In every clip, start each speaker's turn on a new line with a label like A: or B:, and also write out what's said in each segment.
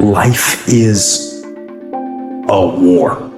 A: life is a war.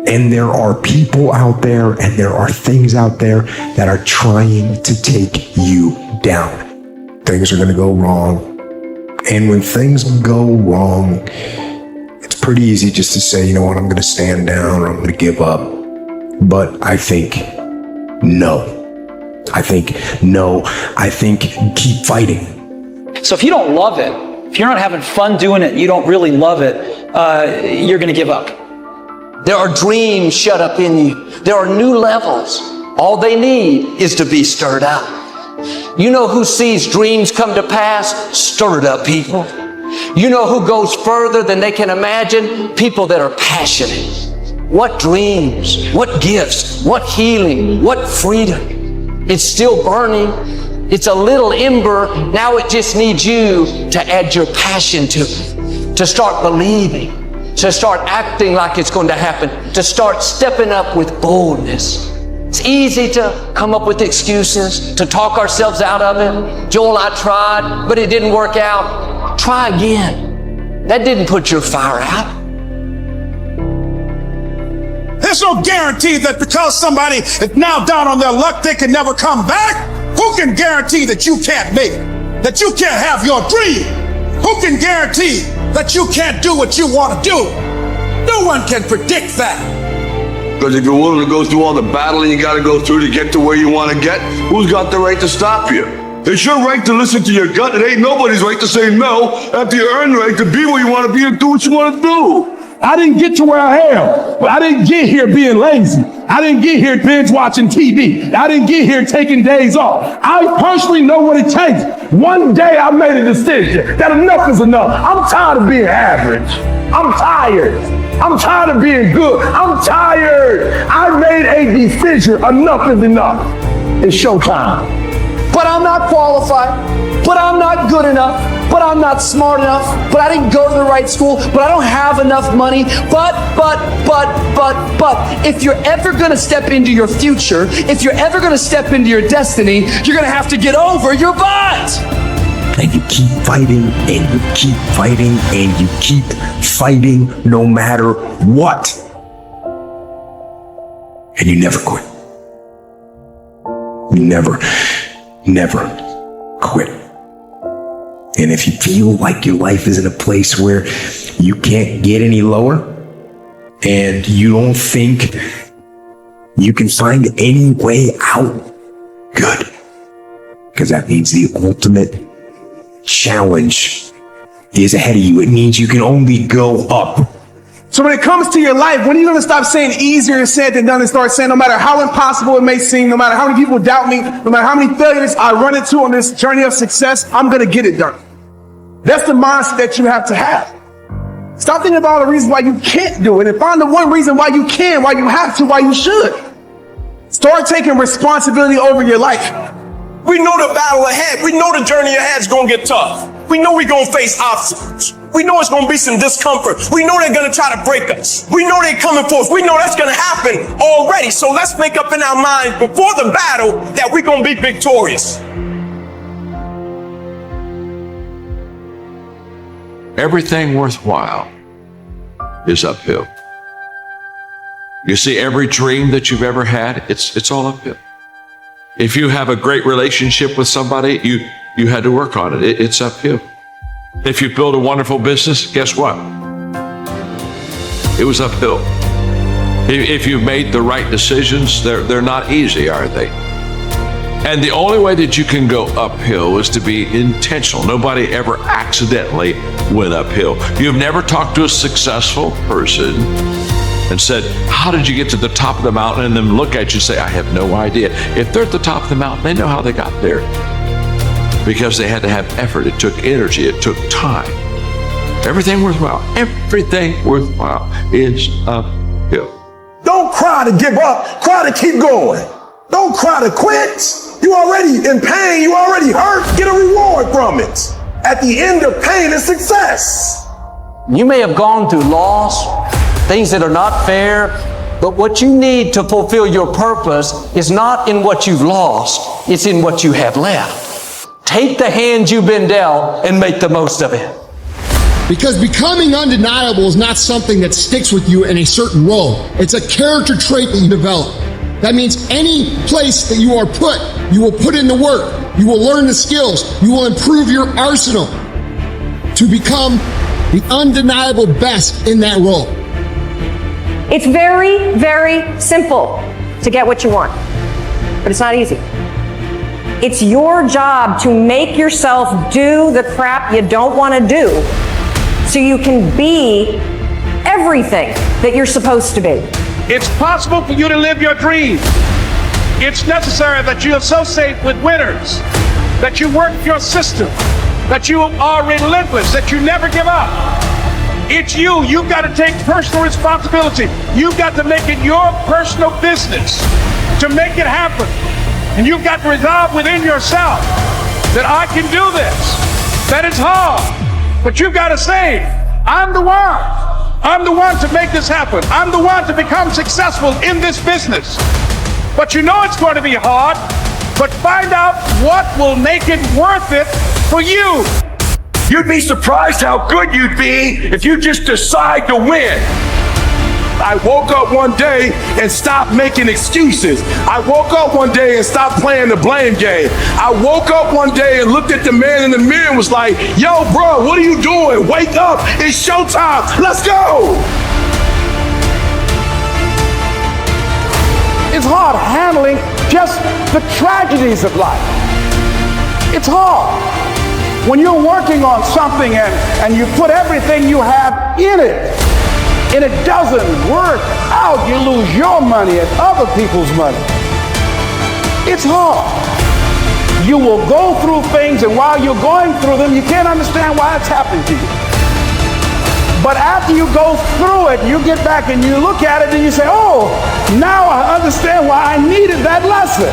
A: And there are people out there and there are things out there that are trying to take you down. Things are going to go wrong. And when things go wrong, it's pretty easy just to say, you know what, I'm going to stand down or I'm going to give up. But I think no. I think keep fighting.
B: So if you don't love it, if you're not having fun doing it, you don't really love it, you're going to give up.
C: There are dreams shut up in you. There are new levels. All they need is to be stirred up. You know who sees dreams come to pass? Stirred up people. You know who goes further than they can imagine? People that are passionate. What dreams, what gifts, what healing, what freedom. It's still burning. It's a little ember. Now it just needs you to add your passion to it, to start believing, to start acting like it's going to happen, to start stepping up with boldness. It's easy to come up with excuses, to talk ourselves out of it. Joel, I tried, but it didn't work out. Try again. That didn't put your fire out.
D: There's no guarantee that because somebody is now down on their luck, they can never come back. Who can guarantee that you can't make it? That you can't have your dream? Who can guarantee that you can't do what you want to do? No one can predict that.
E: Because if you're willing to go through all the battling you got to go through to get to where you want to get, who's got the right to stop you? It's your right to listen to your gut. It ain't nobody's right to say no after you earn the right to be where you want to be and do what you want to do.
F: I didn't get to where I am, but I didn't get here being lazy. I didn't get here binge watching TV. I didn't get here taking days off. I personally know what it takes. One day I made a decision that enough is enough. I'm tired of being average. I'm tired. I'm tired of being good. I'm tired. I made a decision. Enough is enough. It's showtime.
C: But I'm not qualified. But I'm not good enough. But I'm not smart enough. But I didn't go to the right school. But I don't have enough money. But. If you're ever going to step into your future, if you're ever going to step into your destiny, you're going to have to get over your butt.
A: And you keep fighting, and you keep fighting, and you keep fighting no matter what. And you never quit. You never quit. And if you feel like your life is in a place where you can't get any lower, and you don't think you can find any way out, good. Because that means the ultimate challenge is ahead of you. It means you can only go up.
F: So when it comes to your life, when are you going to stop saying easier said than done and start saying no matter how impossible it may seem, no matter how many people doubt me, no matter how many failures I run into on this journey of success, I'm going to get it done. That's the mindset that you have to have. Stop thinking about all the reasons why you can't do it and find the one reason why you can, why you have to, why you should. Start taking responsibility over your life.
D: We know the battle ahead. We know the journey ahead is going to get tough. We know we're going to face obstacles. We know it's going to be some discomfort. We know they're going to try to break us. We know they're coming for us. We know that's going to happen already. So let's make up in our minds before the battle that we're going to be victorious.
G: Everything worthwhile is uphill. You see, every dream that you've ever had, it's all uphill. If you have a great relationship with somebody, you had to work on it. It's uphill. If you build a wonderful business, guess what? It was uphill. If you've made the right decisions, they're not easy, are they? And the only way that you can go uphill is to be intentional. Nobody ever accidentally went uphill. You've never talked to a successful person and said, how did you get to the top of the mountain? And then look at you and say, I have no idea. If they're at the top of the mountain, they know how they got there. Because they had to have effort. It took energy. It took time. Everything worthwhile is uphill.
F: Don't cry to give up. Cry to keep going. Don't cry to quit. You already in pain. You already hurt. Get a reward from it. At the end of pain is success.
C: You may have gone through loss, things that are not fair, but what you need to fulfill your purpose is not in what you've lost, it's in what you have left. Take the hand you've been dealt and make the most of it.
H: Because becoming undeniable is not something that sticks with you in a certain role. It's a character trait that you develop. That means any place that you are put, you will put in the work, you will learn the skills, you will improve your arsenal to become the undeniable best in that role.
I: It's very, very simple to get what you want, but it's not easy. It's your job to make yourself do the crap you don't want to do so you can be everything that you're supposed to be.
F: It's possible for you to live your dreams. It's necessary that you associate with winners, that you work your system, that you are relentless, that you never give up. It's you. You've got to take personal responsibility. You've got to make it your personal business to make it happen. And you've got to resolve within yourself that I can do this, that it's hard, but you've got to say, I'm the one. I'm the one to make this happen. I'm the one to become successful in this business. But you know it's going to be hard, but find out what will make it worth it for you.
D: You'd be surprised how good you'd be if you just decide to win. I woke up one day and stopped making excuses. I woke up one day and stopped playing the blame game. I woke up one day and looked at the man in the mirror and was like, yo, bro, what are you doing? Wake up, it's showtime, let's go.
F: It's hard handling just the tragedies of life. It's hard. When you're working on something and you put everything you have in it, and it doesn't work out, you lose your money and other people's money. It's hard. You will go through things, and while you're going through them, you can't understand why it's happening to you. But after you go through it, you get back and you look at it and you say, oh, now I understand why I needed that lesson.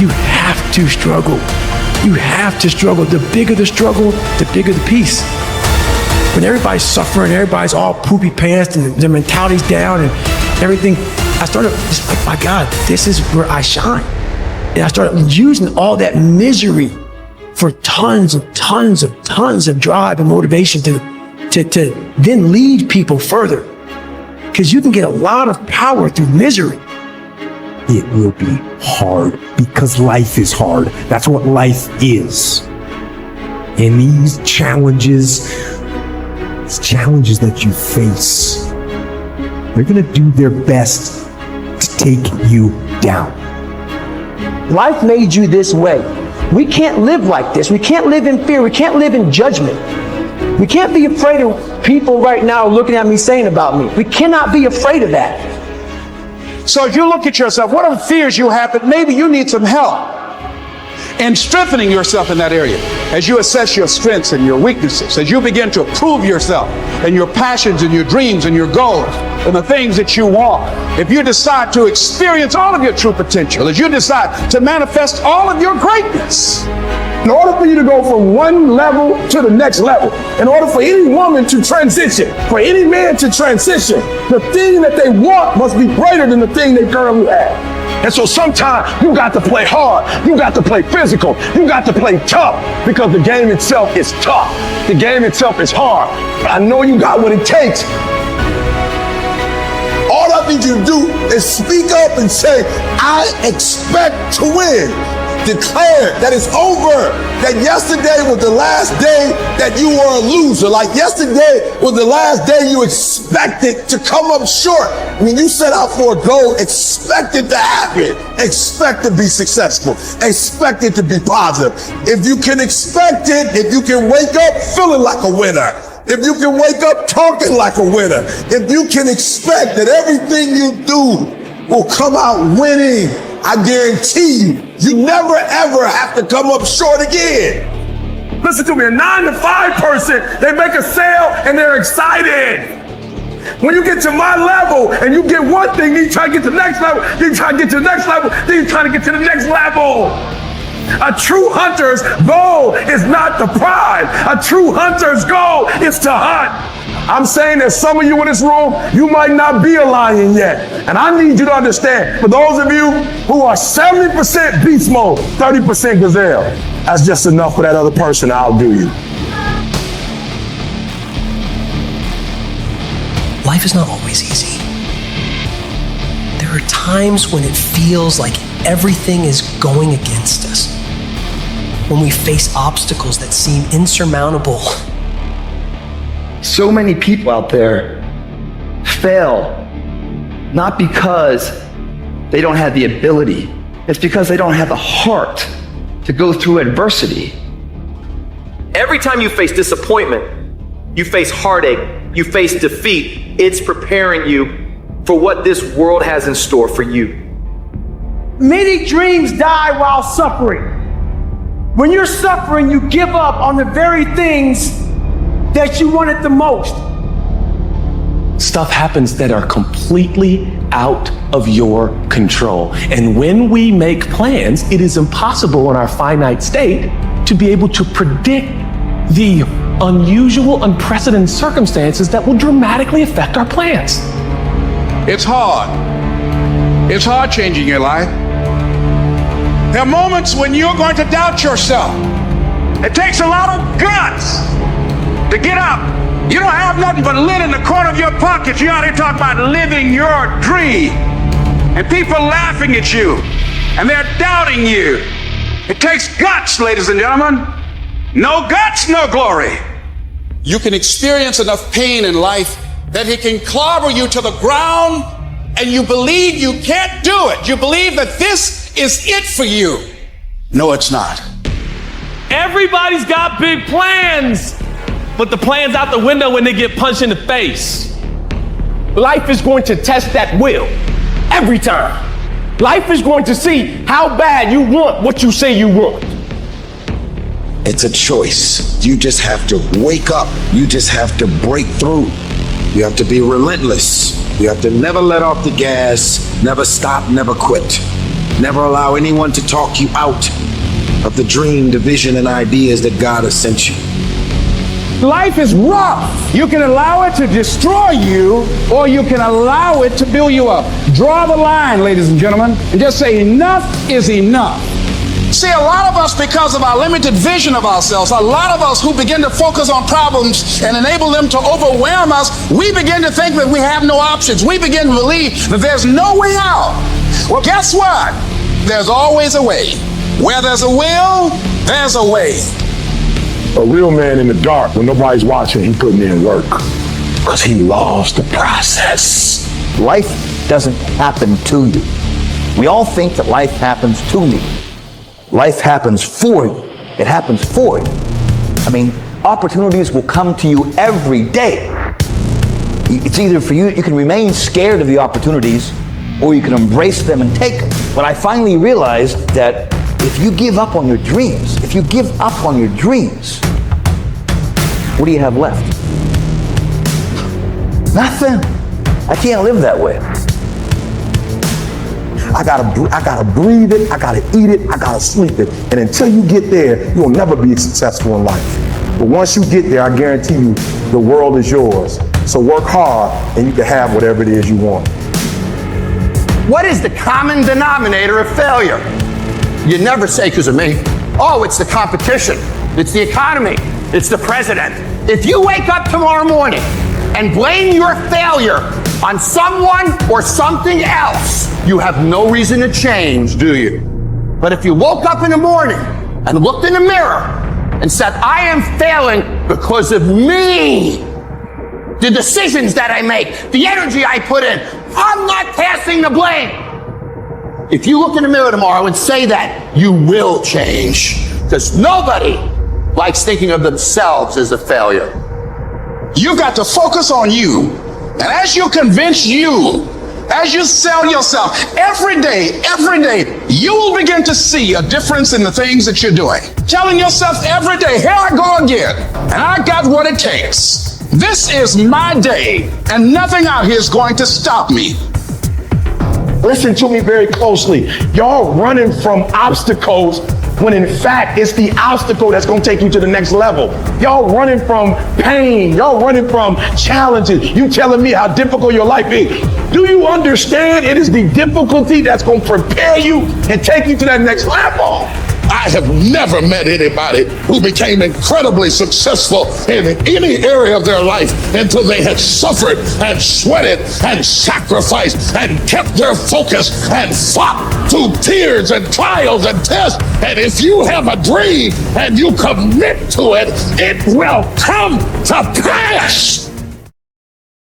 J: You have to struggle. You have to struggle. The bigger the struggle, the bigger the peace. When everybody's suffering, everybody's all poopy pants and their mentality's down and everything, I started just like, my God, this is where I shine. And I started using all that misery for tons of drive and motivation to then lead people further. Because you can get a lot of power through misery.
A: It will be hard because life is hard. That's what life is. And these challenges that you face, they're gonna do their best to take you down.
J: Life made you this way. We can't live like this. We can't live in fear. We can't live in judgment. We can't be afraid of people right now looking at me saying about me. We cannot be afraid of that.
F: So if you look at yourself, what are the fears you have that maybe you need some help in strengthening yourself in that area? As you assess your strengths and your weaknesses, as you begin to prove yourself and your passions and your dreams and your goals and the things that you want, if you decide to experience all of your true potential, as you decide to manifest all of your greatness,
D: in order for you to go from one level to the next level, in order for any woman to transition, for any man to transition, the thing that they want must be greater than the thing they currently have. And so sometimes you got to play hard, you got to play physical, you got to play tough, because the game itself is tough. The game itself is hard. But I know you got what it takes. All I need you to do is speak up and say, I expect to win. Declare that it's over, that yesterday was the last day that you were a loser. Like yesterday was the last day you expected to come up short. When you set out for a goal, expect it to happen. Expect to be successful. Expect it to be positive. If you can expect it, if you can wake up feeling like a winner, if you can wake up talking like a winner, if you can expect that everything you do will come out winning, I guarantee you never ever have to come up short again. Listen to me, a 9-to-5 person, they make a sale and they're excited. When you get to my level and you get one thing, then you try to get to the next level, then you try to get to the next level, then you try to get to the next level. A true hunter's goal is not the prize. A true hunter's goal is to hunt. I'm saying that some of you in this room, you might not be a lion yet. And I need you to understand, for those of you who are 70% beast mode, 30% gazelle, that's just enough for that other person to outdo you.
K: life is not always easy. There are times when it feels like everything is going against us. When we face obstacles that seem insurmountable.
L: So many people out there fail, not because they don't have the ability. It's because they don't have the heart to go through adversity.
M: Every time you face disappointment, you face heartache, you face defeat, it's preparing you for what this world has in store for you.
J: Many dreams die while suffering. When you're suffering, you give up on the very things that you wanted the most.
N: Stuff happens that are completely out of your control. And when we make plans, it is impossible in our finite state to be able to predict the unusual, unprecedented circumstances that will dramatically affect our plans.
O: It's hard. It's hard changing your life. There are moments when you're going to doubt yourself. It takes a lot of guts to get up. You don't have nothing but lint in the corner of your pocket. You out here talking about living your dream. And people laughing at you. And they're doubting you. It takes guts, ladies and gentlemen. No guts, no glory. You can experience enough pain in life that it can clobber you to the ground, and you believe you can't do it. You believe that this is it for you. No, it's not.
P: Everybody's got big plans, but the plan's out the window when they get punched in the face.
F: Life is going to test that will every time. Life is going to see how bad you want what you say you want.
Q: It's a choice. You just have to wake up. You just have to break through. You have to be relentless. You have to never let off the gas, never stop, never quit. Never allow anyone to talk you out of the dream, the vision, and ideas that God has sent you.
F: Life is rough. You can allow it to destroy you, or you can allow it to build you up. Draw the line, ladies and gentlemen, and just say enough is enough.
O: See, a lot of us, because of our limited vision of ourselves, a lot of us who begin to focus on problems and enable them to overwhelm us, we begin to think that we have no options. We begin to believe that there's no way out. Well, guess what? There's always a way. Where there's a will, there's a way.
F: A real man in the dark, when nobody's watching, he putting in work because he loves the process.
R: Life doesn't happen to you. We all think that life happens to me. Life happens for you. It happens for you. I mean, opportunities will come to you every day. It's either for you, you can remain scared of the opportunities, or you can embrace them and take them. But I finally realized that if you give up on your dreams, what do you have left? Nothing. I can't live that way. I gotta breathe it, I gotta eat it, I gotta sleep it. And until you get there, you'll never be successful in life. But once you get there, I guarantee you, the world is yours. So work hard and you can have whatever it is you want.
S: What is the common denominator of failure? You never say because of me. Oh, it's the competition. It's the economy. It's the president. If you wake up tomorrow morning and blame your failure on someone or something else, you have no reason to change, do you? But if you woke up in the morning and looked in the mirror and said, I am failing because of me, the decisions that I make, the energy I put in, I'm not passing the blame. If you look in the mirror tomorrow and say that, you will change. Because nobody likes thinking of themselves as a failure.
O: You've got to focus on you. And as you convince you, as you sell yourself, every day, you will begin to see a difference in the things that you're doing. Telling yourself every day, here I go again, and I got what it takes. This is my day, and nothing out here is going to stop me.
F: Listen to me very closely. Y'all running from obstacles when in fact it's the obstacle that's gonna take you to the next level. Y'all running from pain. Y'all running from challenges. You telling me how difficult your life is. Do you understand it is the difficulty that's gonna prepare you and take you to that next level? I have never met anybody who became incredibly successful in any area of their life until they had suffered and sweated and sacrificed and kept their focus and fought through tears and trials and tests. And if you have a dream and you commit to it, it will come to pass.